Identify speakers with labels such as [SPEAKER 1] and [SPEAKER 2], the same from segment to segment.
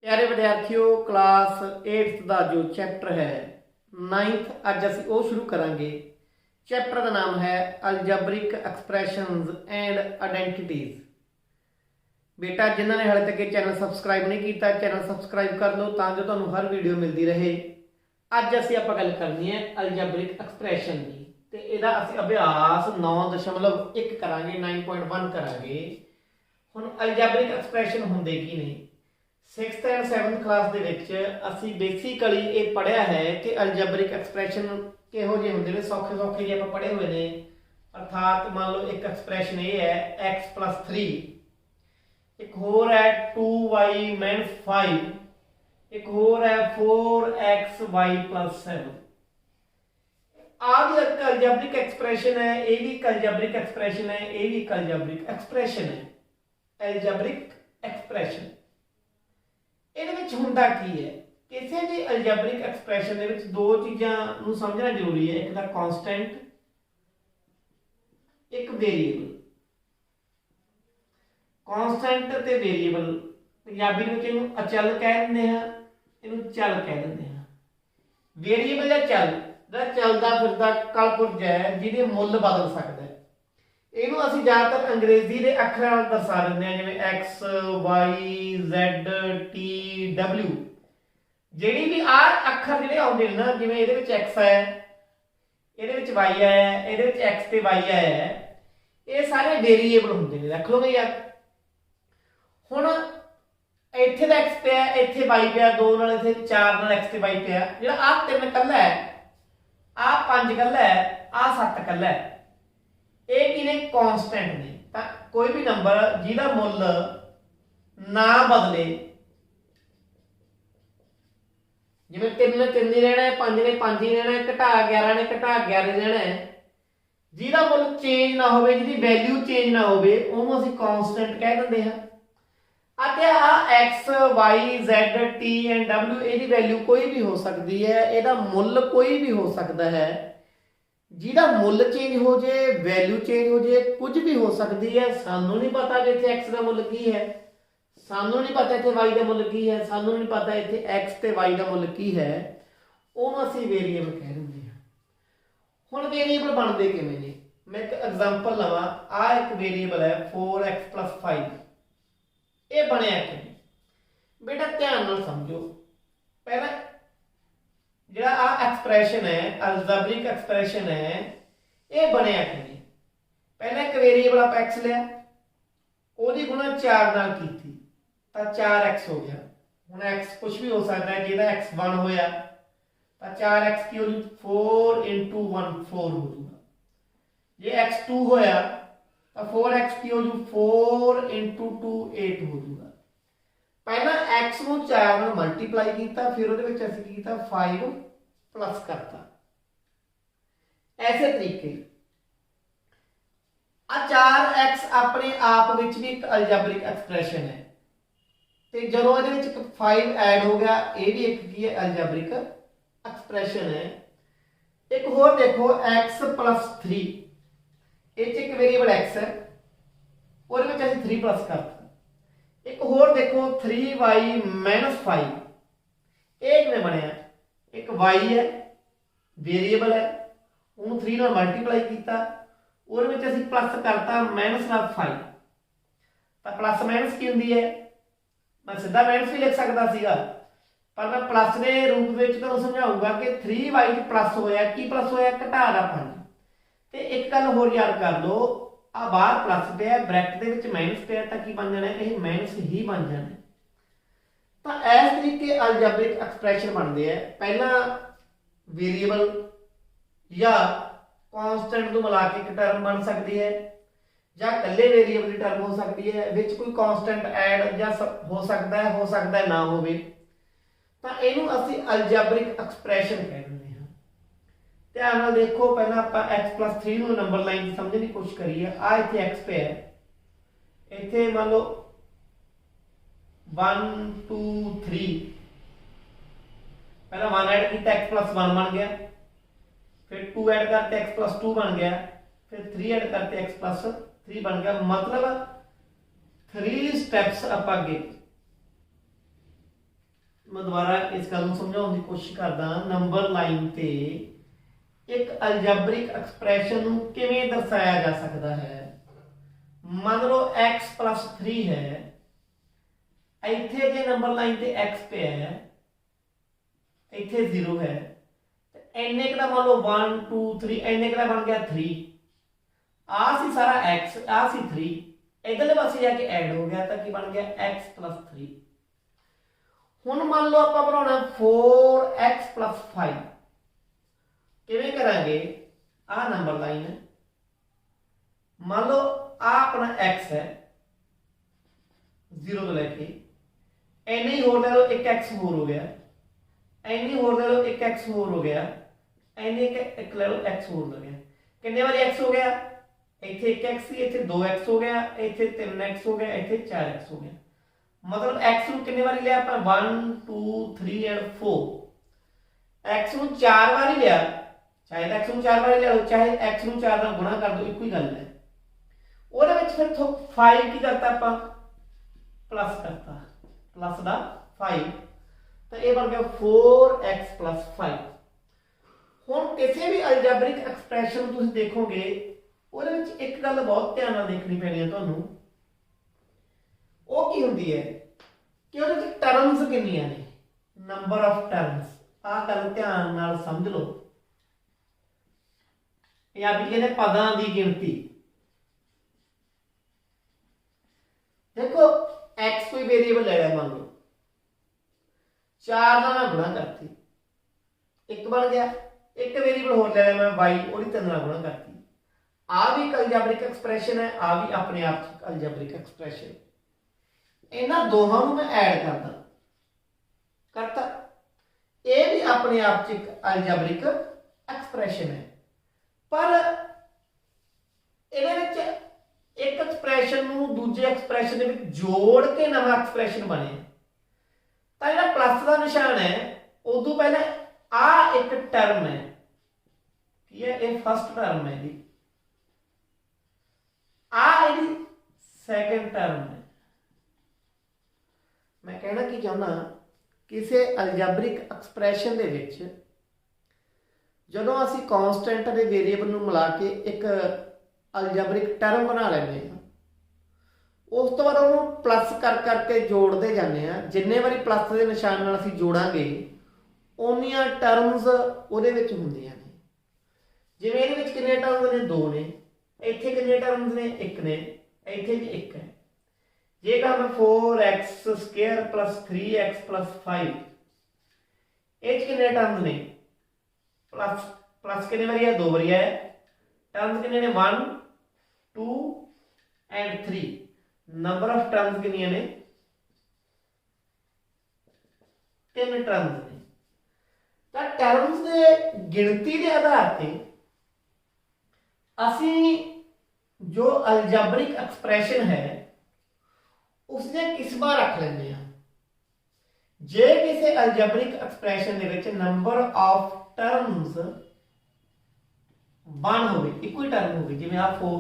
[SPEAKER 1] प्यारे विद्यार्थियों class 8th का जो चैप्टर है 9th अज असी वो शुरू करांगे। चैप्टर का नाम है अलजबरिक एक्सप्रैशंस एंड आइडेंटिटीज। बेटा जिन्होंने हाले तक चैनल सबसक्राइब नहीं किया चैनल सबसक्राइब कर लो ताकि तुहानू हर वीडियो मिलती रहे। अज असी आपां गल करनी है अलजबरिक एक्सप्रैशन की ते इहदा असी अभ्यास 9.1 करांगे 9.1 करांगे। हुण अलजबरिक एक्सप्रैशन हुंदे की ने 6th एंड 7th क्लास दे विच असी बेसिकली ये पढ़िया है कि अलजबरिक एक्सप्रैशन किहो जिहे हुंदे ने सौखे सौखे जिहे आपां पढ़े हुए ने। अर्थात मान लो एक एक्सप्रैशन ये है x+3, एक होर है 2y-5, एक होर है 4xy+7। आ भी एक अलजबरिक एक्सप्रैशन है, ये भी एक अलजबरिक एक्सप्रैशन है, ये भी एक अलजबरिक एक्सप्रैशन है। अलजबरिक एक्सप्रैशन ਇਹਦੇ ਵਿੱਚ ਹੁੰਦਾ ਕੀ ਹੈ, ਕਿਸੇ ਵੀ ਅਲਜਬਰਿਕ ਐਕਸਪ੍ਰੈਸ਼ਨ ਦੇ ਵਿੱਚ ਦੋ ਚੀਜ਼ਾਂ ਨੂੰ ਸਮਝਣਾ ਜ਼ਰੂਰੀ ਹੈ। ਇੱਕ ਤਾਂ ਕਾਂਸਟੈਂਟ, ਇੱਕ ਵੇਰੀਏਬਲ। ਕਾਂਸਟੈਂਟ ਤੇ ਵੇਰੀਏਬਲ ਪੰਜਾਬੀ ਵਿੱਚ ਇਹਨੂੰ ਅਚਲ ਕਹਿ ਦਿੰਦੇ ਆ, ਇਹਨੂੰ ਚਲ ਕਹਿ ਦਿੰਦੇ ਆ। ਵੇਰੀਏਬਲ ਜਾਂ ਚਲ ਦਾ ਚੱਲਦਾ ਫਿਰਦਾ ਕਲਪੁਰਜ ਹੈ ਜਿਹਦੇ ਮੁੱਲ ਬਦਲ ਸਕਦਾ ਹੈ। ਇਹਨੂੰ ਅਸੀਂ ਜ਼ਿਆਦਾਤਰ ਅੰਗਰੇਜ਼ੀ ਦੇ ਅੱਖਰਾਂ ਨਾਲ ਦਰਸਾ ਦਿੰਦੇ ਹਾਂ, ਜਿਵੇਂ x y z t w। ਜਿਹੜੀ ਵੀ ਆ ਅੱਖਰ ਜਿਹੜੇ ਆਉਂਦੇ ਨੇ ਨਾ, ਜਿਵੇਂ ਇਹਦੇ ਵਿੱਚ x ਹੈ, ਇਹਦੇ ਵਿੱਚ y ਆਇਆ, ਇਹਦੇ ਵਿੱਚ x ਤੇ y ਆਇਆ ਹੈ, ਇਹ ਸਾਰੇ ਵੇਰੀਏਬਲ ਹੁੰਦੇ ਨੇ। ਰੱਖ ਲਓਗੇ ਯਾਰ। ਹੁਣ ਇੱਥੇ ਦਾ x ਪਿਆ, ਇੱਥੇ y ਪਿਆ, 2 ਨਾਲ ਇੱਥੇ 4 ਨਾਲ x ਤੇ y ਪਿਆ। ਜਿਹੜਾ ਆ 3 ਕੱਲਾ ਹੈ, ਆ 5 ਕੱਲਾ ਹੈ, ਆ 7 ਕੱਲਾ ਹੈ, ਇਹ ਕੀ ਨੇ? ਕਾਂਸਟੈਂਟ ਨੇ। ਤਾਂ ਕੋਈ ਵੀ ਨੰਬਰ ਜਿਹਦਾ ਮੁੱਲ ਨਾ ਬਦਲੇ, ਜਿਵੇਂ 3 ਨੇ 3 ਹੀ ਰਹਿਣਾ ਹੈ, 5 ਨੇ 5 ਹੀ ਰਹਿਣਾ ਹੈ, ਘਟਾ 11 ਨੇ ਘਟਾ 11 ਹੀ ਰਹਿਣਾ ਹੈ, ਜਿਹਦਾ ਮੁੱਲ ਚੇਂਜ ਨਾ ਹੋਵੇ, ਜਿਹਦੀ ਵੈਲਿਊ ਚੇਂਜ ਨਾ ਹੋਵੇ, ਉਹਨੂੰ ਅਸੀਂ ਕਾਂਸਟੈਂਟ ਕਹਿ ਦਿੰਦੇ ਹਾਂ। ਅਤੇ ਆ x y z t and w ਇਹਦੀ ਵੈਲਿਊ ਕੋਈ ਵੀ ਹੋ ਸਕਦੀ ਹੈ, ਇਹਦਾ ਮੁੱਲ ਕੋਈ ਵੀ ਹੋ ਸਕਦਾ ਹੈ। ਜਿਹਦਾ ਮੁੱਲ ਚੇਂਜ ਹੋ ਜੇ, ਵੈਲਿਊ ਚੇਂਜ ਹੋ ਜੇ, ਕੁਝ ਵੀ ਹੋ ਸਕਦੀ ਹੈ। ਸਾਨੂੰ ਨਹੀਂ ਪਤਾ ਕਿ ਇੱਥੇ x ਦਾ ਮੁੱਲ ਕੀ ਹੈ, ਸਾਨੂੰ ਨਹੀਂ ਪਤਾ ਇੱਥੇ y ਦਾ ਮੁੱਲ ਕੀ ਹੈ, ਸਾਨੂੰ ਨਹੀਂ ਪਤਾ ਇੱਥੇ x ਤੇ y ਦਾ ਮੁੱਲ ਕੀ ਹੈ, ਉਹਨੂੰ ਅਸੀਂ ਵੇਰੀਏਬਲ ਕਹਿ ਦਿੰਦੇ ਹਾਂ। ਹੁਣ ਵੇਰੀਏਬਲ ਬਣਦੇ ਕਿਵੇਂ ਨੇ? ਮੈਂ ਇੱਕ ਐਗਜ਼ਾਮਪਲ ਲਵਾਂ। ਆ ਇੱਕ ਵੇਰੀਏਬਲ ਹੈ 4x+5। ਇਹ ਬਣਿਆ ਕਿਵੇਂ? ਬੇਟਾ ਧਿਆਨ ਨਾਲ ਸਮਝੋ। ਪਹਿਲਾਂ ਜਿਹੜਾ ਆ ਐਕਸਪ੍ਰੈਸ਼ਨ ਹੈ, ਅਲਜਬਰਿਕ ਐਕਸਪ੍ਰੈਸ਼ਨ ਹੈ, ਇਹ ਬਣਿਆ ਕਿਵੇਂ? ਪਹਿਲਾਂ ਇੱਕ ਵੇਰੀਏਬਲ ਆਪਾਂ x ਲਿਆ, ਉਹਦੀ ਗੁਣਾ 4 ਨਾਲ ਕੀਤੀ ਤਾਂ 4x ਹੋ ਗਿਆ। ਹੁਣ x ਕੁਝ ਵੀ ਹੋ ਸਕਦਾ ਹੈ, ਜਿਹਦਾ x1 ਹੋਇਆ ਤਾਂ 4x ਕੀ ਹੋ ਜੂ? 4 × 1 4 ਹੋ ਜੂਗਾ। ਜੇ x2 ਹੋਇਆ ਤਾਂ 4x ਕੀ ਹੋ ਜੂ? 4 × 2 8 ਹੋ ਜੂਗਾ। ਪਹਿਲਾਂ x ਨੂੰ 4 ਨਾਲ ਮਲਟੀਪਲਾਈ ਕੀਤਾ, ਫਿਰ ਉਹਦੇ ਵਿੱਚ ਅਸੀਂ ਕੀ ਕੀਤਾ? 5 ਪਲੱਸ ਕਰਤਾ। ਐਸੇ ਤਰੀਕੇ ਆ 4x ਆਪਣੇ ਆਪ ਵਿੱਚ ਵੀ ਇੱਕ ਅਲਜਬਰਿਕ ਐਕਸਪ੍ਰੈਸ਼ਨ ਹੈ, ਤੇ ਜਦੋਂ ਇਹਦੇ ਵਿੱਚ ਇੱਕ 5 ਐਡ ਹੋ ਗਿਆ, ਇਹ ਵੀ ਇੱਕ ਕੀ ਹੈ? ਅਲਜਬਰਿਕ ਐਕਸਪ੍ਰੈਸ਼ਨ ਹੈ। ਇੱਕ ਹੋਰ ਦੇਖੋ x+3। ਇਹ ਚ ਇੱਕ ਵੇਰੀਏਬਲ x ਹੈ, ਉਹਦੇ ਵਿੱਚ ਅਸੀਂ 3 ਪਲੱਸ ਕਰਤਾ। एक होर देखो 3y-5। ये किवें बनया? एक y है, वेरिएबल है, उन्होंने 3 नाल मल्टीप्लाई किया, और विच असीं प्लस करता माइनस नाल 5। तो प्लस माइनस की हुंदी है? मैं सीधा माइनस भी लिख सकता सीगा, पर मैं प्लस के रूप में तुहानूं समझाऊंगा कि 3y प्लस होया, की प्लस होया? घटा दा 5। ते एक गल होर याद कर लो, आ बाहर प्लस पे ब्रैकेट दे विच माइनस पे तां की बन जाना? ये माइनस ही बन जाना। तो इस तरीके अलजबरिक एक्सप्रैशन बनते हैं। पहला वेरिएबल या कांस्टेंट को मिला के एक टर्म बन सकती है, या कल्ले वेरिएबल की टर्म हो सकती है, विच कोई कांस्टेंट ऐड या हो सकता है ना होवे। तो इहनूं असीं अलजबरिक एक्सप्रैशन कहते हैं। ध्यान नाल देखो, पहला आपां x+3 ਨੂੰ नंबर लाइन समझने की कोशिश करिए। आ इत्थे x पे है, इत्थे मान लो 1 2 3, पहला 1 ऐड किया x+1 बन गया, फिर 2 ऐड करते x+2 बन गया, फिर 3 ऐड करते x+3 बन गया। मतलब 3 स्टेप्स आपां अगे मैं दोबारा इस गल समझाने की कोशिश करदा। नंबर लाइन ते एक अलजबरिक एक्सप्रैशन नूं किवें दर्शाया जा सकता है। मान लो x + 3 है, इत्थे जे नंबर लाइन ते x पे है, इत्थे 0 है, इन्ने का मान लो 1 2 3, इन्ने का बन गया 3। आ सी सारा x, आ सी 3, इधरले पासे जाके ऐड हो गया तो की बन गया x + 3। हुण मान लो आपां बनाउणा 4x + 5। किवें करांगे? आ नंबर लाइन है, मान लो आ अपना x है 0 तो लेके, इन्ने ही होर ले लो, 1x होर हो गया, इन्नी होर ले लो, 1x होर हो गया, इन्ने एक ले लो, x होर हो गया। कितने बारी x हो गया? इत्थे 1x सी, इत्थे 2x हो गया, इत्थे 3x हो गया, इत्थे 4x हो गया। मतलब x नूं कितने बारी लिया आपां? 1 2 3 एंड 4। x नूं 4 बारी लिया, चाहे x नूं 4 बारी ले लो, चाहे x नूं 4 नाल गुणा कर दो, इक्को ही गल है। ਉਹਦੇ ਵਿੱਚ ਫਿਰ 5 ਕੀ ਕਰਤਾ ਆਪਾਂ? प्लस करता, प्लस ਦਾ 5, तो ये बन गया 4x + 5। ਹੁਣ ਕਿਸੇ ਵੀ ਅਲਜਬਰਿਕ ਐਕਸਪ੍ਰੈਸ਼ਨ ਤੁਸੀਂ ਦੇਖੋਗੇ ਉਹਦੇ ਵਿੱਚ ਇੱਕ ਗੱਲ ਬਹੁਤ ਧਿਆਨ ਨਾਲ ਦੇਖਣੀ ਪੈਣੀ ਹੈ ਤੁਹਾਨੂੰ। ਉਹ ਕੀ ਹੁੰਦੀ ਹੈ ਕਿ ਉਹਦੇ ਵਿੱਚ ਟਰਮਸ ਕਿੰਨੀਆਂ ਨੇ, ਨੰਬਰ ਆਫ ਟਰਮਸ। ਆਹ ਗੱਲ ਧਿਆਨ ਨਾਲ ਸਮਝ ਲਓ। ਪੰਜਾਬੀ ਕਹਿੰਦੇ ਪਦਾਂ ਦੀ ਗਿਣਤੀ। देखो x कोई वेरिएबल ले लिया, मान लो 4 ना मैं गुणा करती, एक बन गया। एक वेरिएबल होर ले लिया मैं y, और 3 ना गुणा करती। आ भी एक अलजबरिक एक्सप्रेशन है, आ भी अपने आप अलजबरिक एक्सप्रेशन। इन्हां दोहां नूं मैं ऐड करता, ये भी अपने आप एक अलजबरिक एक्सप्रेशन है। पर इहदे विच एक एक्सप्रैशन नूं दूजे एक्सप्रैशन दे विच जोड़ के नवा एक्सप्रैशन बने, तो जिहड़ा प्लस का निशान है उदों पहले आ एक टर्म है, की है ये फर्स्ट टर्म है जी, आ इहदी सैकेंड टर्म है। मैं कहना की चाहुंदा, किसी अलजबरिक एक्सप्रैशन दे विच जदों असीं कॉन्सटेंट दे वेरिएबल नूं मिला के एक अलजबरिक टर्म बना लेंगे, उस तो बाद उन्होंने प्लस कर करके जोड़ते जाने, जिन्ने बारी प्लस के निशान नाल असीं जोड़ांगे उन्नियां टर्म्स उहदे विच हुंदियां ने। जिवें इहदे विच किन्ने टर्म्स ने? 2 ने। इत्थे किन्ने टर्म्स ने? 1 ने। इत्थे भी 1 है। जे कहां 4x² + 3x + 5, इह च किन्ने टर्म्स ने? प्लस प्लस किन्ने बारी है? 2 बारी है। टर्म्स किन्ने ने? 1 2 एंड 3। नंबर ऑफ टर्म्स कितनी ने? 3 टर्म्स ने। तो टर्म्स के गिनती के आधार पर असी जो अलजबरिक एक्सप्रैशन है उसने किस्मां रख लेंगे हैं। जे किसी algebraic expression they which number of terms 1 हो गई, इक्को ही टर्म हो गई, जिवें आ 4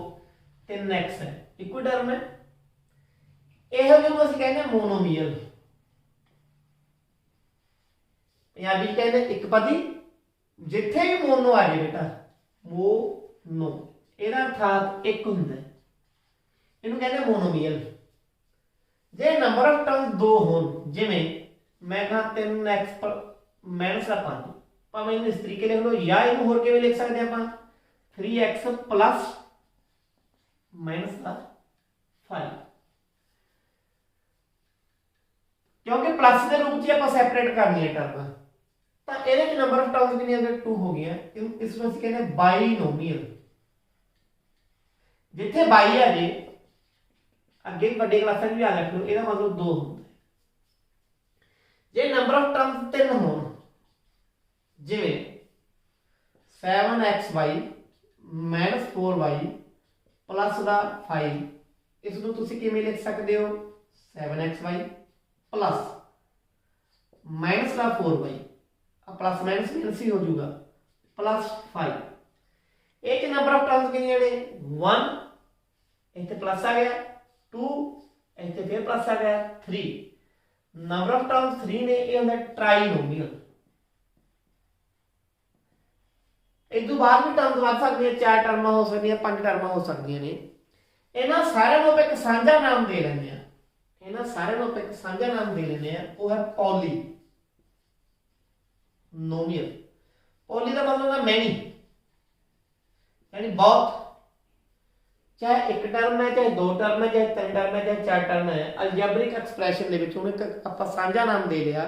[SPEAKER 1] 3x है, इक्को टर्म है, यह जो असीं कहने मोनोमियल, पंजाबी कहते एक पदी। जिथे भी मोनो आ जाए बेटा, मोनो, इहदा अर्थात एक हुंदा है, इहनूं कहते monomial. J number of terms 2 होण, जिवें मैं कहा 3x पर -5, भावें इहनूं इस तरीके लिख लो, या इहनूं होर किवें लिख सकदे आपां 3x + -5, क्योंकि प्लस के रूप में आप सैपरेट करनी है टर्म, तो ये नंबर ऑफ टर्म्स कितनी अगर 2 हो गया, इसमें असं कहते बाईनोमियल। जिथे बाई आ जाए, अगे बड़े क्लासा भी आ रख लो, यह मतलब 2 होता है। जे नंबर ऑफ टर्म्स 3 हो, जिवें 7xy -4y + 5, इसनूं तुसीं किवें लिख सकते हो? 7xy plus -4y, plus minus minus ही हो जाऊगा, +5। एक नंबर ऑफ टर्म्स कितनी ने? 1, इतने प्लस आ गया, 2, इतने फिर प्लस आ गया, 3। नंबर ऑफ टर्म्स 3 ने, ये होंगे ट्राइनोमियल। इस तो बाद भी टर्म्स बढ़ सकती है, 4 टर्म हो सकती है, 5 टर्म हो सकती ने। इन्होंने सारे को एक साझा नाम दे लेने, इन्होंने सारे को एक साझा नाम दे लेने, वो है पॉलीनोमियल। पॉली का मतलब है मैनी, यानी बहुत। चाहे एक टर्म है, चाहे 2 टर्म है, चाहे 3 टर्म है, चाहे 4 टर्म है, अलजेब्रिक एक्सप्रैशन दे विच उन्हें आपां साझा नाम दे लिया,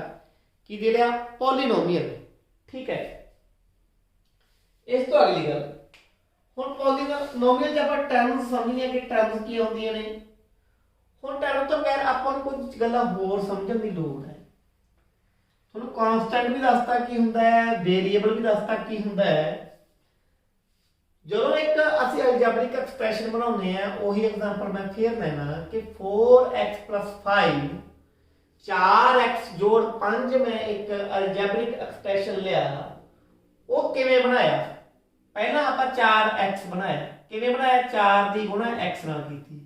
[SPEAKER 1] की दे लिया, पॉलीनोमियल। ठीक है, इस तो अगली गल हुण पॉलीनोमियल जब आप टर्म्स समझने कि टर्म्स की आउंदियां ने, हुण टर्म तो बगैर आपां नूं कुछ गल्लां होर समझण दी लोड़ है। तुहानूं कांस्टेंट भी दसता की हुंदा है, वेरीएबल भी दसता की हुंदा है। जो एक असं अलजेब्रिक एक्सप्रैशन बनाने उही एग्जाम्पल मैं फिर लेना कि 4x + 5 4x जोड़ 5 में एक अलजेब्रिक एक्सप्रैशन लिया, वो किवें बनाया। पहला आप 4x बनाया, किवें बनाया, 4 की गुणा x नाल कीती,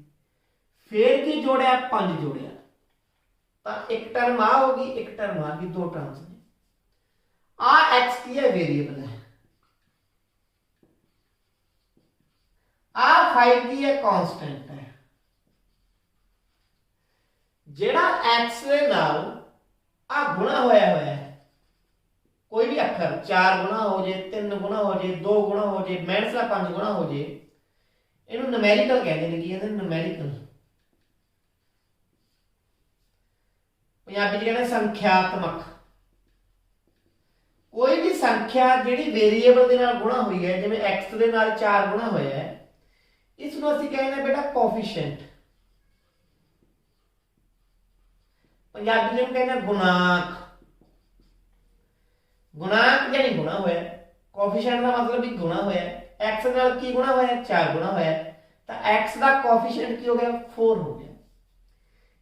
[SPEAKER 1] फिर की जोड़िया, 5 जोड़िया, तो एक टर्म आ होगी, एक टर्म आ गई, 2 टर्म्स ने। आ x की है, वेरिएबल है। आ 5 की है, कांस्टेंट है। जेड़ा x दे नाल आ गुणा होया है, कोई भी अखर 4 गुणा हो जाए, 3 गुणा हो जाए, 2 गुणा हो जाए, माइनस का 5 गुणा हो जाए, इनू न्यूमेरिकल कहते हैं। की कहते हैं, न्यूमेरिकल। पंजाबी कहते हैं संख्यात्मक। कोई भी संख्या जिहड़ी वेरीएबल दे नाल गुणा हुई है, जिवें x दे नाल 4 गुणा होया है, इसनूं असीं कहते हैं बेटा कोफिशिएंट। पंजाबी में कहते हैं गुणांक। गुणांक यानी गुणा होया, कोफिशिएंट का मतलब भी गुणा होया। x नाल की गुणा होया, 4 गुणा होया, तो x का कोफिशिएंट की हो गया, 4 हो गया।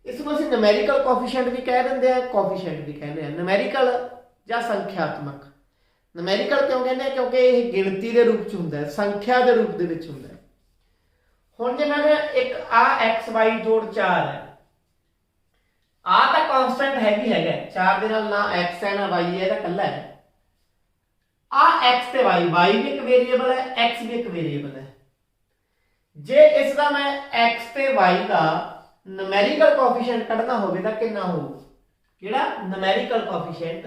[SPEAKER 1] इसको ਅਸੀਂ न्यूमेरिकल कोफिशिएंट भी कह ਦਿੰਦੇ ਆ, कोफिशिएंट भी कहते हैं। न्यूमेरिकल ਜਾਂ संख्यात्मक। न्यूमेरिकल क्यों कहते हैं, क्योंकि यह गिणती के रूप च हुंदा है, संख्या के रूप दे विच हुंदा है। हुण जे मैं एक आ x y जोड़ 4 है, आ तो कांस्टेंट है भी है, 4 दे नाल ना x है ना y है, ਇਹਦਾ ਕੱਲਾ है। आ x ते y भी एक वेरिएबल है, x भी एक वेरिएबल है। जे इसका मैं x ते y का न्यूमेरिकल कोफिशिएंट कढना होवे तां कितना होਊ, किहड़ा न्यूमेरिकल कोफिशिएंट,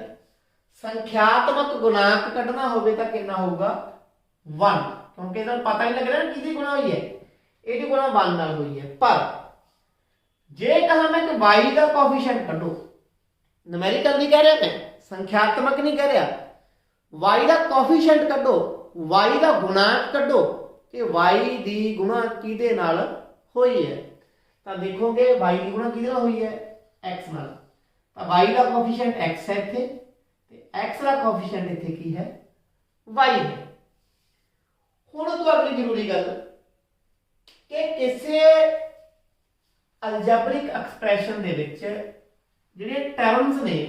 [SPEAKER 1] संख्यात्मक गुणांक कढना होवे तां कितना होਊਗਾ 1, क्योंकि इहदा पता नहीं लग रहा किहदी गुणा हुई है, ਇਹਦੀ गुणा 1 नाल हुई है। पर जे कहा मैं कि y का कोफिशिएंट कढो, न्यूमेरिकल नहीं कह रहा मैं, संख्यात्मक नहीं कह रहा, y का कोफिशिएंट कढो, y का गुणांक कढो कि y दी गुणा किहदे नाल होई है, तो देखोगे y की गुणा किहदे नाल होई है, x नाल। तो y का कोफिशिएंट x है इत्थे, ते x का कोफिशिएंट इत्थे की है, y है। हुण तो अगली जरूरी गल कि किसी अलजेब्रिक एक्सप्रैशन दे विच जिहड़े टर्म्स ने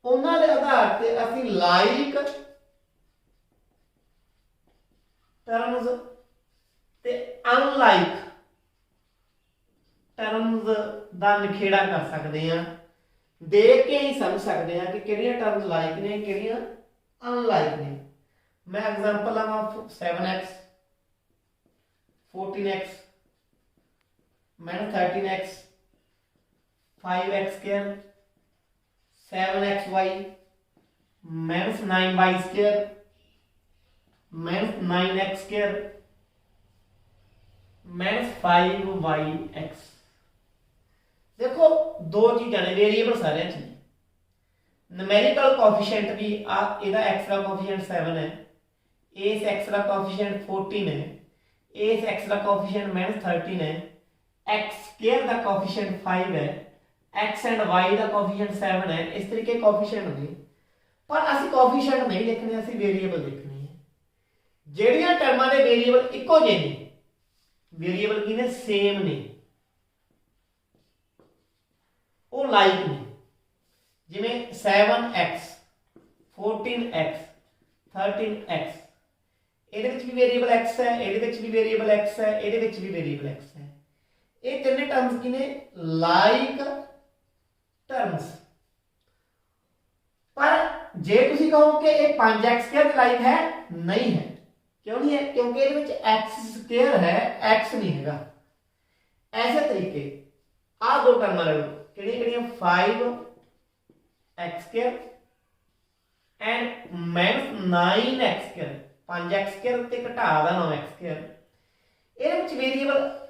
[SPEAKER 1] उन्हां दे आधार ते असीं लाइक टर्म्स ते अनलाइक टर्म्स दा निखेड़ा कर सकते हैं, देख के ही समझ सकते हैं कि किहड़ियां टर्म्स लाइक ने, किहड़ियां अनलाइक ने। मैं example लवां 7x 14x -13x 5x² 7xy -9y² -9x² -5yx। देखो दो चीज़ां ने, वेरिएबल सारे च ने। न्यूमेरिकल कोफिशिएंट भी इहदा x का कोफिशिएंट 7 है, इस x का कोफिशिएंट 14 है, इस x का कोफिशिएंट -13 है, x² का कोफिशिएंट 5 है, x एंड y का कोफिशिएंट 7 है। इस तरीके कोफिशिएंट ने, पर असं कोफिशिएंट नहीं लिखने, असं वेरिएबल लिखने है। ਜਿਹੜੀਆਂ टर्मां ਦੇ वेरिएबल इको ਜਿਹੇ ने, वेरिएबल की ने सेम ने, वो लाइक ने। जिवें 7x 14x 13x, ਇਹਦੇ ਵਿੱਚ ਵੀ वेरिएबल x है, ਇਹਦੇ ਵਿੱਚ भी वेरिएबल x है, ਇਹਦੇ ਵਿੱਚ भी वेरिएबल x है। ये तीनों टर्म्स की ने लाइक टर्म्स। पर जे तुसी कहो कि ये 5x स्क्वायर लाइक है, नहीं है। क्यों नहीं है? क्योंकि ये x स्क्वायर है, x नहीं है। ऐसे तरीके आ दो टर्म ले लो, किहड़ियां 5x square and minus 9x square. 5x square ते घटा दा 9x स्क्वायर, ये वेरिएबल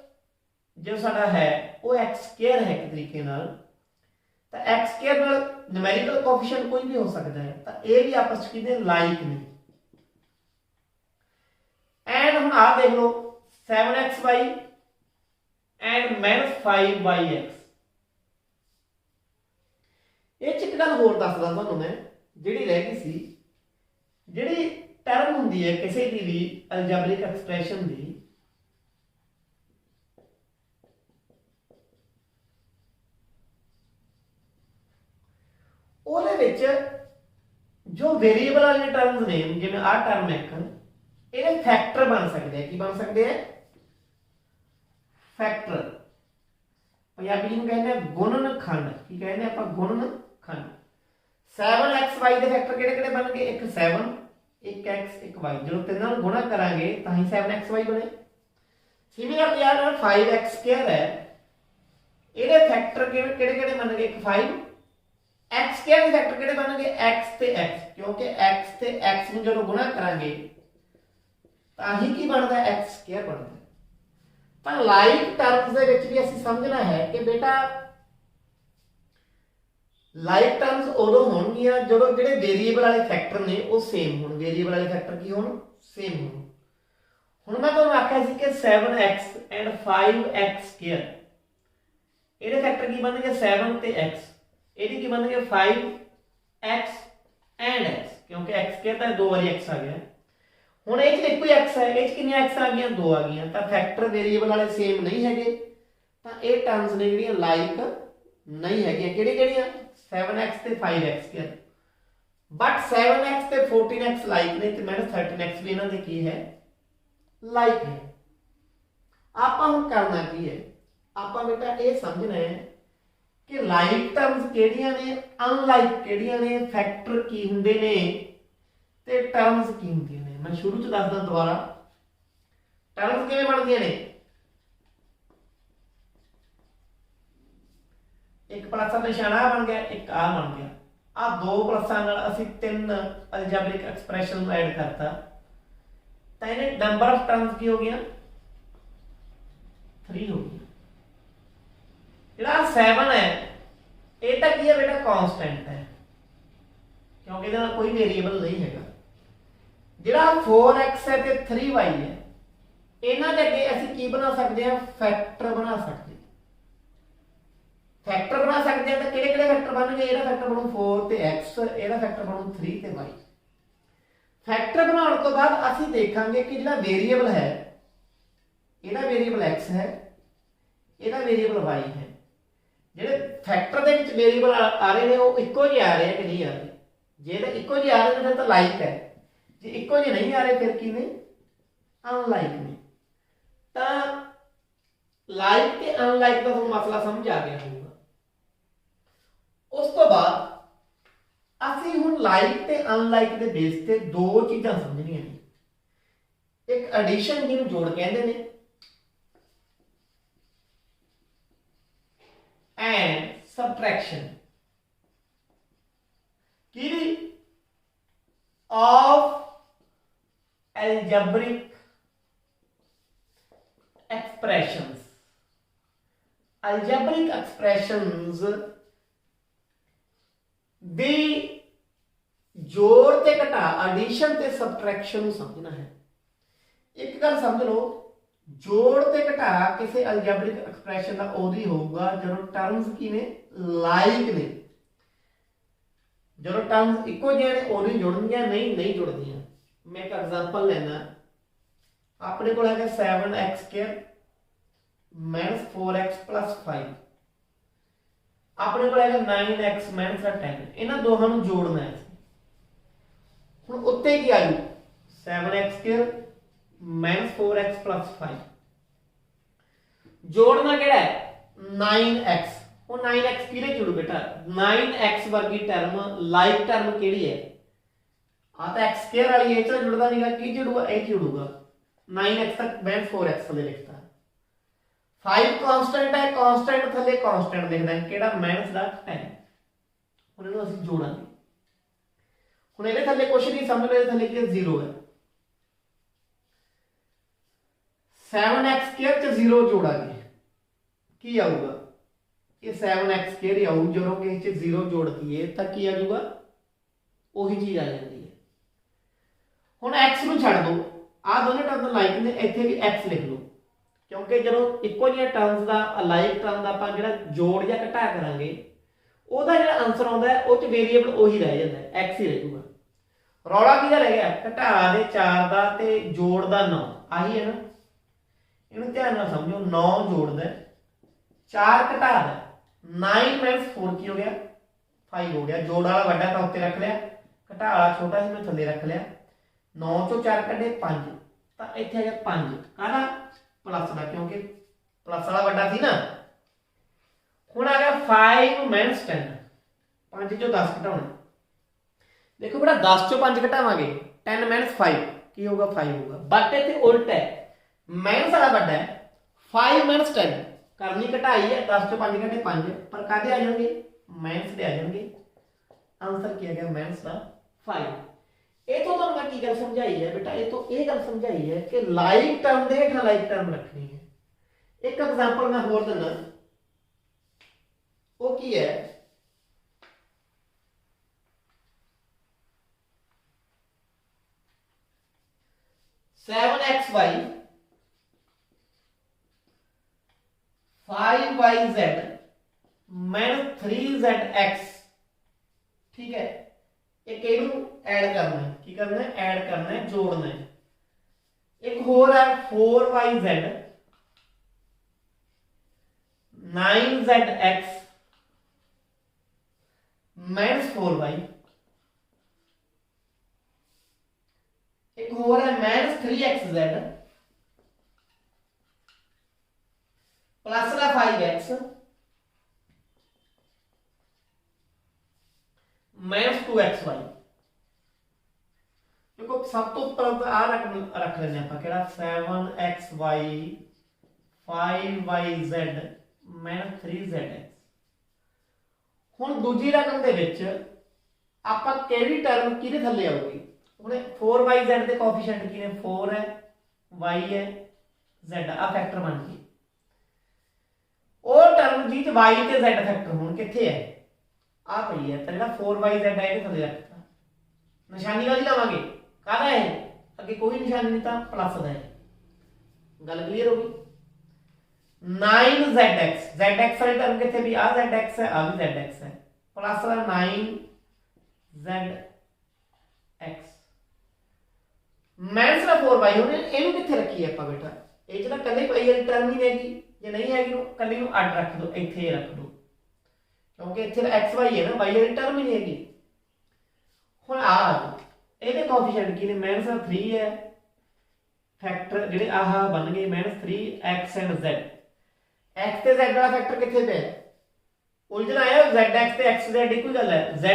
[SPEAKER 1] जो साडा है वो x स्क्वायर है एक तरीके नाल। तो x स्क्वायर नाल न्यूमेरिकल कोएफिशिएंट कोई भी हो सकता है, तो ये भी आपस में कितने लाइक ने। एंड हम आ देख लो 7xy एंड माइनस 5yx। ये एक गल होर दसदा तुहानूं मैं, जिहड़ी रह गई सी, जिहड़ी टर्म हुंदी है किसी दी भी अलजेब्रिक एक्सप्रेशन दी, ਉਹਦੇ ਵਿੱਚ जो वेरिएबल वाले टर्म्स ने, जिवें आ टर्म एक ਇਹਦੇ फैक्टर बन सकते हैं। की बन सकते हैं? फैक्टर। पंजाबी ਨੂੰ ਕਹਿੰਦੇ ਆ गुणनखंड। की कहते हैं आप? गुणनखंड। 7xy ਦੇ फैक्टर ਕਿਹੜੇ-ਕਿਹੜੇ बन गए? एक 7, एक x, एक y। ਜਦੋਂ ਤਿੰਨਾਂ ਨੂੰ ਗੁਣਾ ਕਰਾਂਗੇ ਤਾਂ ਹੀ 7xy ਬਣੇ। सिमिलरली यार 5x स्क्वायर है, ਇਹਦੇ फैक्टर ਕਿਹੜੇ-ਕਿਹੜੇ बन गए? एक 5। x स्क्वायर ਦੇ फैक्टर ਕਿਹੜੇ बन गए? x ਤੇ x, क्योंकि x ਤੇ x ਨੂੰ ਜਦੋਂ ਗੁਣਾ ਕਰਾਂਗੇ ਤਾਂ ਹੀ ਕੀ ਬਣਦਾ? x स्क्वायर ਬਣਦਾ। पर लाइक टर्म्स ਦੇ ਵਿੱਚ ਵੀ ਅਸੀਂ ਸਮਝਣਾ ਹੈ ਕਿ ਬੇਟਾ ਲਾਈਕ ਟਰਮਸ ਉਦੋਂ ਹੋਣਗੀਆਂ ਜਦੋਂ ਜਿਹੜੇ ਵੇਰੀਏਬਲ ਵਾਲੇ ਫੈਕਟਰ ਨੇ ਉਹ ਸੇਮ ਹੋਣ। ਵੇਰੀਏਬਲ ਵਾਲੇ ਫੈਕਟਰ ਕੀ ਹੋਣ? ਸੇਮ ਹੋਣ। ਹੁਣ ਮੈਂ ਤੁਹਾਨੂੰ ਆਖਿਆ ਸੀ ਕਿ 7x ਐਂਡ 5x ਸਕੁਅਰ, ਇਹਦੇ ਫੈਕਟਰ ਕੀ ਬਣਨਗੇ? 7 ਤੇ x। ਇਹਦੀ ਕੀ ਬਣਨਗੇ? 5x ਐਂਡ x, क्योंकि x ਸਕੁਅਰ ਤਾਂ ਦੋ ਵਾਰੀ x ਆ ਗਿਆ। ਹੁਣ ਇਹ ਚ ਇੱਕੋ ਹੀ x ਹੈ, ਇਹ ਚ ਕਿੰਨੀਆਂ x ਆ ਗਈਆਂ? ਦੋ ਆ ਗਈਆਂ। ਤਾਂ ਫੈਕਟਰ ਵੇਰੀਏਬਲ ਵਾਲੇ ਸੇਮ ਨਹੀਂ ਹੈਗੇ, ਤਾਂ ਇਹ ਟਰਮਸ ਨੇ ਜਿਹੜੀਆਂ ਲਾਈਕ ਨਹੀਂ ਹੈਗੀਆਂ। ਕਿਹੜੀਆਂ? 7x ਤੇ 5x ਸਕੁਅਰ। बट 7x ਤੇ 14x ਲਾਈਕ ਨੇ ਤੇ -13x ਵੀ ਇਹਨਾਂ ਦੇ ਕੀ ਹੈ? ਲਾਈਕ ਹੈ। ਆਪਾਂ ਹੁਣ ਕਰਨਾ ਕੀ ਹੈ? ਆਪਾਂ ਬੇਟਾ ਇਹ ਸਮਝਣਾ ਹੈ ਕਿ ਲਾਈਕ ਟਰਮਸ ਕਿਹੜੀਆਂ ਨੇ, ਅਨਲਾਈਕ ਕਿਹੜੀਆਂ ਨੇ, ਫੈਕਟਰ ਕੀ ਹੁੰਦੇ ਨੇ ਤੇ ਟਰਮਸ ਕੀ ਹੁੰਦੀਆਂ ਨੇ। मैं शुरू च दसदा दोबारा, टर्म्स किवें बनदियां ने? एक प्लस का निशाना बन गया, एक आ बन गया। आ दो प्लसां नाल असीं तीन अलजेब्रिक एक्सप्रेशन ऐड करता, तां इहने नंबर ऑफ टर्म्स की हो गया? 3 हो गया। जिहड़ा 7 है ये तां की है बेटा? कांस्टेंट है, क्योंकि इहदे नाल कोई वेरिएबल नहीं हैगा। जिहड़ा 4x है ते 3y है, इन्हां दे अगे असीं की बना सकते हैं? फैक्टर बना सकते हैं। फैक्टर बना सकते हैं तो किहड़े-किहड़े फैक्टर बनणगे? इहदा फैक्टर बनू 4 ते x, इहदा फैक्टर बनू 3 ते y। फैक्टर बनाउण तो बाद असीं देखांगे कि जिहड़ा वेरिएबल है, इहदा वेरिएबल x है, इहदा वेरिएबल y है। जिहड़े फैक्टर दे विच वेरिएबल आ रहे ने वो इक्को जिहे आ रहे कि नहीं आ रहे? जे तां इक्को जिहे आ रहे ने फिर तां लाइक है, जे इक्को जे नहीं आ रहे फिर की ने? अनलाइक ने। तो लाइक ते अनलाइक का तुहानूं मसला समझ आ गया होगा। उस तो बाद असीं हुण लाइक ते अनलाइक दे बेस ते दो चीज़ां समझणीआं ने। एक एडिशन जिहनूं जोड़ कहंदे ने, एंड सबट्रैक्शन की of algebraic expressions। algebraic expressions दी जोड़ ते घटा, एडिशन ते सबट्रैक्शन नूं समझना है। एक गल समझ लो, जोड़ ते घटा किसी अलजेब्रिक एक्सप्रैशन का उदों ही होगा जदों टर्म्स की ने? लाइक ने। जदों टर्म्स इक्को जिहे ने उदों ही जुड़दियां, नहीं जुड़दियां। मैं एक एग्जांपल लेना, अपने को है 7x square minus 4x plus 5, अपने को है 9x माइनस 10। इन्हां दोहां नूं जोड़ना है। हुण उत्ते की आ जू 7x square minus 4x plus 5। जोड़ना किहड़ा है? 9x। ਉਹ 9x ਕਿਹਦੇ ਜੁੜੂ ਬੇਟਾ 9x ਵਰਗੀ ਟਰਮ ਲਾਈਕ ਟਰਮ ਕਿਹੜੀ ਹੈ ਆ ਤਾਂ x ਸਕੁਅਰ ਵਾਲੀ ਇਹ ਚ ਜੁੜਦਾ ਨਹੀਂਗਾ ਕੀ ਜੁੜੂਗਾ ਇਹ ਜੁੜੂਗਾ 9x ਤੱਕ ਮੈਂ 4x ਥੱਲੇ ਲਿਖਤਾ 5 ਕਾਂਸਟੈਂਟ ਹੈ ਕਾਂਸਟੈਂਟ ਥੱਲੇ ਕਾਂਸਟੈਂਟ ਲਿਖਦਾ ਹੈ ਕਿਹੜਾ ਮਾਈਨਸ ਦਾ 10 ਹੁਣ ਇਹਨੂੰ ਅਸੀਂ ਜੋੜਾਂਗੇ ਹੁਣ ਇਹਦੇ ਥੱਲੇ ਕੁਝ ਨਹੀਂ ਸਮਝ ਲਓ ਇਹਦੇ ਥੱਲੇ ਕੀ 0 ਹੈ 7x ਸਕੁਅਰ ਚ 0 ਜੋੜਾਂਗੇ ਕੀ ਆਊਗਾ ਇਹ 7x ਸਕੁਅਰ ਹੀ ਆਊ ਜਦੋਂ ਕਿ ਇਹ ਚ 0 ਜੋੜ ਦਈਏ ਤਾਂ ਕੀ ਆ ਜਾਊਗਾ ਉਹੀ ਚੀਜ਼ ਆ ਜਾਂਦੀ ਹੈ ਹੁਣ x ਨੂੰ ਛੱਡ ਦਿਓ ਆ ਦੋਨੇ ਟਰਮ ਲਾਈਕ ਨੇ ਇੱਥੇ ਵੀ x ਲਿਖ ਲਓ ਕਿਉਂਕਿ ਜਦੋਂ ਇੱਕੋ ਜਿਹੀਆਂ ਟਰਮਸ ਦਾ ਅਲਾਈਕ ਟਰਮ ਦਾ ਆਪਾਂ ਜਿਹੜਾ ਜੋੜ ਜਾਂ ਘਟਾ ਕਰਾਂਗੇ ਉਹਦਾ ਜਿਹੜਾ ਆਨਸਰ ਆਉਂਦਾ ਹੈ ਉਹ ਚ ਵੇਰੀਏਬਲ ਉਹੀ ਰਹਿ ਜਾਂਦਾ ਹੈ x ਹੀ ਰਹਿ ਜਾਊਗਾ ਰੌਲਾ ਕਿਹਦਾ ਰਹਿ ਗਿਆ ਘਟਾ ਦੇ 4 ਦਾ ਤੇ ਜੋੜ ਦਾ 9 ਆਹੀ ਹੈ ਨਾ ਇਹਨੂੰ ਧਿਆਨ ਨਾਲ ਸਮਝੋ 9 ਜੋੜਦਾ 4 ਘਟਾ ਦਾ 9 4 ਕੀ ਹੋ ਗਿਆ 5 ਹੋ ਗਿਆ ਜੋੜ ਵਾਲਾ ਵੱਡਾ ਤਾਂ ਉੱਤੇ ਰੱਖ ਲਿਆ ਘਟਾ ਵਾਲਾ ਛੋਟਾ ਸੀ ਮੈਂ ਥੱਲੇ ਰੱਖ ਲਿਆ 9 ਚੋਂ 4 ਕੱਢੇ 5 ਤਾਂ ਇੱਥੇ ਆ ਗਿਆ 5 ਕਾਹਦਾ ਪਲੱਸ ਦਾ ਕਿਉਂਕਿ ਪਲੱਸ ਵਾਲਾ ਵੱਡਾ ਸੀ ਨਾ ਹੁਣ ਆ ਗਿਆ 5 10 5 ਚੋਂ 10 ਘਟਾਉਣਾ ਦੇਖੋ ਬੜਾ 10 ਚੋਂ 5 ਘਟਾਵਾਂਗੇ 10 5 ਕੀ ਹੋਊਗਾ 5 ਹੋਊਗਾ ਬਟ ਇੱਥੇ ਉਲਟ ਹੈ ਮਾਈਨਸ ਵਾਲਾ ਵੱਡਾ ਹੈ 5 10 ਕਰਨੀ ਘਟਾਈ ਹੈ 10 ਚੋਂ 5 ਘਟੇ 5 ਪਰ ਕਾਹਦੇ ਆ ਜਾਣਗੇ ਮਾਈਨਸ ਦੇ ਆ ਜਾਣਗੇ ਆਨਸਰ ਕੀ ਆ ਗਿਆ ਮਾਈਨਸ ਦਾ 5 ਇਹ ਤੋਂ ਤੁਹਾਨੂੰ ਮੈਂ ਕੀ ਗੱਲ ਸਮਝਾਈ ਹੈ ਬੇਟਾ ਇਹ ਤੋਂ ਇਹ ਗੱਲ ਸਮਝਾਈ ਹੈ ਕਿ ਲਾਈਕ ਟਰਮ ਦੇ ਹੇਠਾਂ ਲਾਈਕ ਟਰਮ ਰੱਖਣੀ ਹੈ ਇੱਕ ਐਗਜ਼ਾਮਪਲ ਮੈਂ ਹੋਰ ਦਿੰਦਾ ਉਹ ਕੀ ਹੈ 7xy 5yz minus 3zx ठीक है एक ऐड करना है की करना है ऐड करना है जोड़ना है एक होर है 4yz 9zx minus 4y एक होर है minus 3xz प्लस का 5x माइनस 2xy देखो सब तो ऊपर आ रख लेने आप 7xy 5yz माइनस 3zx हुण दूजी रकम दे विच आपां किहड़ी टर्म किहदे थल्ले आऊगी हुण 4yz दे कोएफिशिएंट की ने 4 है y है z आ फैक्टर बन गई और टर्म जी y ते z फैक्टर होण किथे है आ पई है तो जेड़ा 4yz है इहदे थल्ले रखता निशानी वाली लावांगे काहदा है अगे कोई निशानी नहीं था प्लस दा है गल क्लियर हो गई 9zx zx वाली टर्म किथे भी आ zx है आ भी zx है प्लस दा 9zx माइनस दा 4y होने इहनू किथे रखी है आपां बेटा ਇਹ ਜਿਹੜਾ ਕੱਲੇ ਪਈ ਵਾਲੀ ਟਰਮ ਹੀ ਹੈਗੀ ਜੇ ਨਹੀਂ ਹੈਗੀ ਨੂੰ ਕੱਲੇ ਨੂੰ ਅੱਡ ਰੱਖ ਦਿਓ ਇੱਥੇ ਰੱਖ ਦਿਓ ਕਿਉਂਕਿ ਇੱਥੇ xy ਹੈ ਨਾ y ਵਾਲੀ ਟਰਮ ਹੀ ਨਹੀਂ ਹੈਗੀ ਹੁਣ ਆ ਇਹਦੇ ਕੋਐਫੀਸ਼ੀਐਂਟ ਕੀ ਨੇ -3 ਹੈ ਫੈਕਟਰ ਜਿਹੜੇ ਆਹ ਬਣ ਗਏ -3x ਐਂਡ z x ਤੇ z ਵਾਲਾ ਫੈਕਟਰ ਕਿੱਥੇ ਪਿਆ ਉਲਝਣ ਆਇਆ zx ਤੇ xz ਇੱਕੋ ਹੀ ਗੱਲ ਹੈ z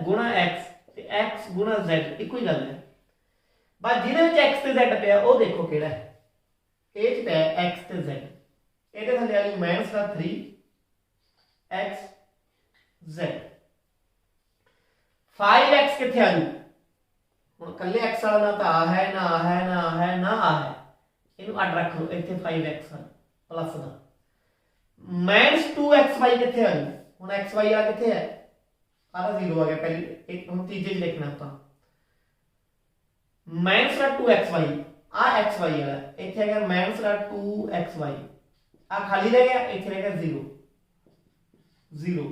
[SPEAKER 1] ਗੁਣਾ x ਤੇ x ਗੁਣਾ z ਇੱਕੋ ਹੀ ਗੱਲ ਹੈ ਬਸ ਜਿਹਦੇ ਵਿੱਚ x ਤੇ z ਪਿਆ ਉਹ ਦੇਖੋ ਕਿਹੜਾ ਹੈ ਇਹ ਚ ਪਿਆ x ਤੇ z ਇਹਦੇ ਥੱਲੇ ਆ ਗਈ -3x z 5x ਕਿੱਥੇ ਆ ਜੂ ਹੁਣ ਕੱਲੇ x ਵਾਲਾ ਨਾ ਤਾਂ ਆ ਹੈ ਨਾ ਆ ਹੈ ਨਾ ਆ ਹੈ ਨਾ ਆ ਹੈ ਇਹਨੂੰ ਅੱਡ ਰੱਖ ਲਓ ਇੱਥੇ 5x ਪਲੱਸ ਦਾ -2xy ਕਿੱਥੇ ਆ ਜੂ ਹੁਣ xy ਆ ਕਿੱਥੇ ਹੈ ਆਹ 0 ਆ ਗਿਆ ਪਹਿਲੇ ਇੱਕ ਹੁਣ ਤੀਜੇ ਚ ਲਿਖਣਾ ਆਪਾਂ -2xy आ xy वाला इथे अगर माइनस का 2xy आ खाली रह गया इथे रहेगा 0 0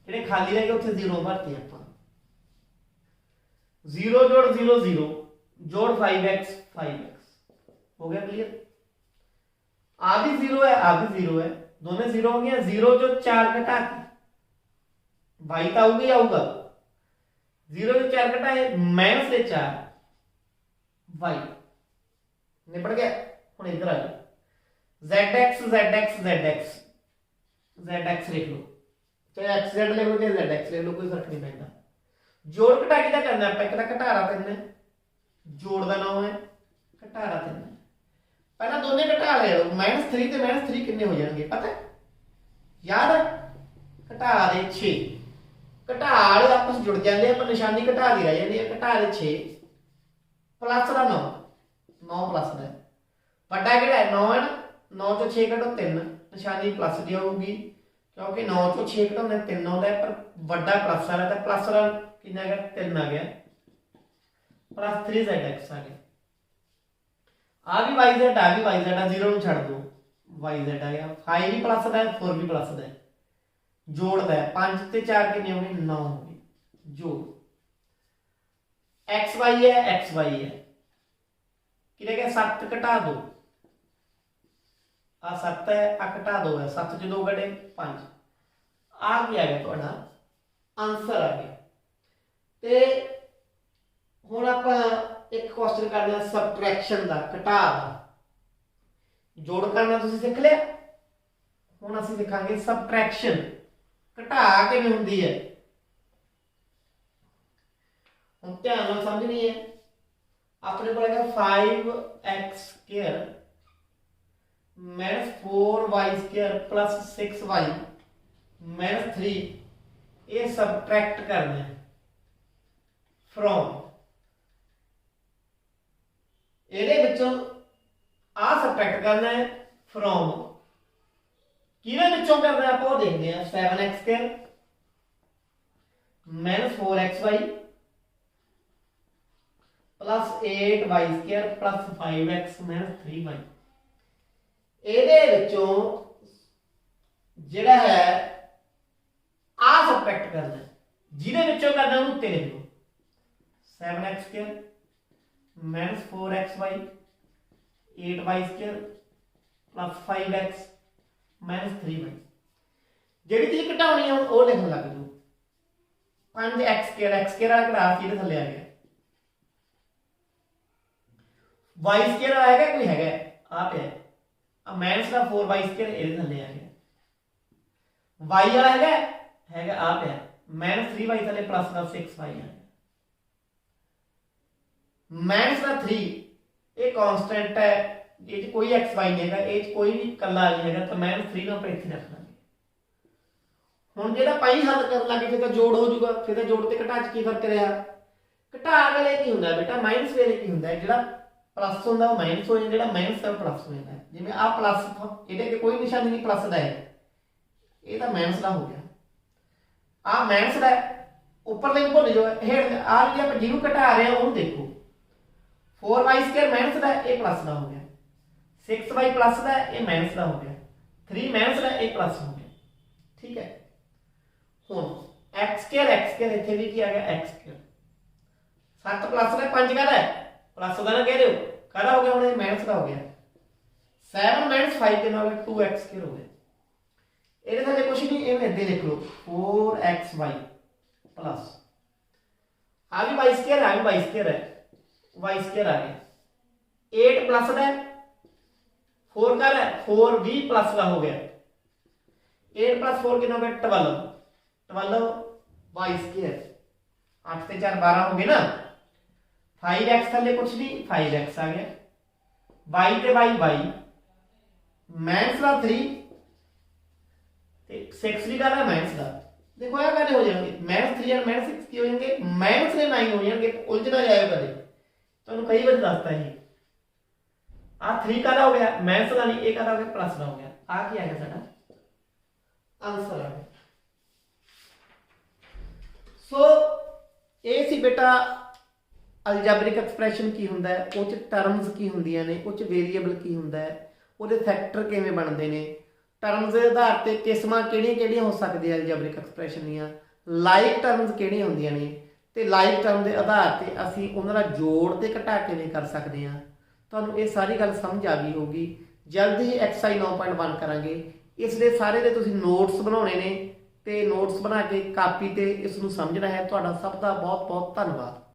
[SPEAKER 1] जेडे खाली रह गए उथे 0 भरते हैं अपन 0 जोड़ 0 0 जोड़ 5x 5x हो गया क्लियर आ भी 0 है आ भी 0 है दोनों 0 हो गया 0 जो 4 घटा के y तो आऊगा ही आऊगा 0 जो 4 घटा है माइनस से 4 y निपट गया हुण इधर आ जाओ Z x Z x Z x Z x लिख लो, चाहे एक्स जेड लिख लो चाहे जेड एक्स लिख लो, कोई फर्क नहीं पैंदा। जोड़ घटा किहदा करना आपां, एक तां घटारा 3 है, जोड़ का 9 है, घटारा 3 है। पहला दोने घटा ले लो, -3 ते -3 कितने हो जाएंगे पता है, याद है? घटा दे 6, घटा वाले आपस जुड़ जाते हैं, पर निशानी घटा दी रह जाती है। घटा दे 6 प्लस का 9, 9 प्लस का बड़ा कि 9 है ना, 9 चो 6 घटो 3, निशानी प्लस की होगी क्योंकि 9 चो 6 घटाने 3 आता है, पर बड़ा प्लस आ रहा है, प्लस का कितना गया 3 आ गया, प्लस 3 जेड एक्स आ गया। आ भी वाई जेड, आ भी वाई जेड, 0 छड़ दो, वाई जेड आ गया। 5 भी प्लस का है, 4 भी प्लस का है, जोड़ता है 5 ते 4 कितने हो गए 9 हो गए, जोड़ एक्स वाई है, एक्स वाई है कि 7 घटा दो, आ 7 है, आ घटा दो है, 7 च 2 घटे 5, आ गया थोड़ा आंसर आ गया। ते हुण आपां एक क्वेश्चन करना सबट्रैक्शन का, घटा दा। जोड़ करना तुसीं सीख लिया, हुण असीं सिखांगे सबट्रैक्शन, घटा किवें हुंदी है। हुण ध्यान नाल समझनी है, अपने को है 5x² -4y² प्लस 6y -3, ये सबट्रैक्ट करना है फ्रॉम, ਇਹਦੇ ਵਿੱਚੋਂ आ सबट्रैक्ट करना है फ्रॉम, किहदे ਵਿੱਚੋਂ करना है आप देखते हैं। 7x² -4xy plus 8y² plus 5x -3y, ਇਹਦੇ ਵਿੱਚੋਂ ਜਿਹੜਾ है आ सबट्रैक्ट करना है, ਜਿਹਦੇ ਵਿੱਚੋਂ करना ਉਹਨੂੰ ਉੱਤੇ ਲਿਖ ਲਓ। 7x² -4xy 8y² plus 5x -3y, ਜਿਹੜੀ ਚੀਜ਼ ਘਟਾਉਣੀ है ਉਹ ਲਿਖਣ ਲੱਗ ਜਾਓ। 5x² x² ਵਾਲਾ ਘਟਾ ਕੇ ਥੱਲੇ आ गया, y² वाला है कोई है आ पे, माइनस का 4y² ये थले आ गया, y वाला है आ पे -3y थले प्लस का 6y आ गया, माइनस का 3 ये कांस्टेंट है, ये कोई x y नहीं है, ये कोई भी कला नहीं है, तो -3 ਨੂੰ ਆਪਾਂ ਇੱਥੇ ਰੱਖ ਲਾਂਗੇ। ਹੁਣ ਜਿਹੜਾ ਪਾਈ ਹੱਲ ਕਰਨ ਲੱਗੇ ਫਿਰ ਤਾਂ ਜੋੜ ਹੋ ਜਾਊਗਾ, ਫਿਰ ਤਾਂ ਜੋੜ ਤੇ ਘਟਾ ਚ ਕੀ ਫਰਕ ਰਿਹਾ, ਘਟਾ ਵੇਲੇ ਕੀ ਹੁੰਦਾ ਬੇਟਾ, ਮਾਈਨਸ ਵੇਲੇ ਕੀ ਹੁੰਦਾ, ਜਿਹੜਾ प्लस होंगे वो माइनस हो जाए, माइनस का प्लस हो जाता है। जिवें आ प्लस ये कोई निशानी नहीं प्लस का है, ये तो माइनस का हो गया, आ माइनस का उपर लिंक भुल जाओ, हेठ आ जी आप जिन्हों घटा रहे हैं वो देखो, 4y² माइनस का ये प्लस का हो गया, 6y प्लस का ये माइनस का हो गया, 3 माइनस का ये प्लस हो गया, ठीक है। हुण x² इत्थे भी की आ गया x², 7 प्लस का 5 का है प्लस का ना कह रहे हो, कहना हो गया हमने माइनस का हो गया, 7 - 5 के नाल 2x² हो गया, ਇਹਦੇ ਥੱਲੇ ਕੁਝ ਨਹੀਂ, ਇਹ ਇੱਥੇ ਲਿਖ ਲਓ 4xy प्लस आ भी y² आ भी y² है, y² आ गया, 8 प्लस का 4 का है, 4 भी प्लस का हो गया, 8 + 4 कितना हो गया 12 y², 8 से 4 12 हो गए ना, 5x थले कुछ नहीं 5x आ गया, y ते y माइनस का 3 6 भी कर माइनस का, देखो यह कहने हो जाएंगे -3 और -6 की हो जाएंगे, -9 हो जाएंगे, उलझना जाए कदे तो कई बार दसता है। आ 3 का हो गया माइनस का नहीं, एक का हो गया प्लस का हो गया, आ क्या है साडा आंसर आ गया। सो ये सी बेटा अलजैब्रिक एक्सप्रैशन की हुंदा है, उस टर्म्स की हुंदियां ने, उस वेरीएबल की हुंदा है, ਉਹਦੇ फैक्टर किवें बनते हैं, टर्म्स के आधार पर किस्मां किहड़ियां हो सकदियां अलजैब्रिक एक्सप्रैशन दीयां, लाइक टर्म्स किहड़ियां हुंदियां ने, ते लाइक टर्म के आधार पर असीं उन्हां दा जोड़ ते घटा किवें कर सकदे हां। तुहानूं ये सारी गल समझ आ गई होगी। जल्द ही एक्सरसाइज 9.1 करांगे, इसलिए सारे दे तुसीं नोट्स बनाउणे ने ते नोट्स बना के कापी ते इस नूं समझना है। तुहाडा सब दा बहुत बहुत धन्नवाद।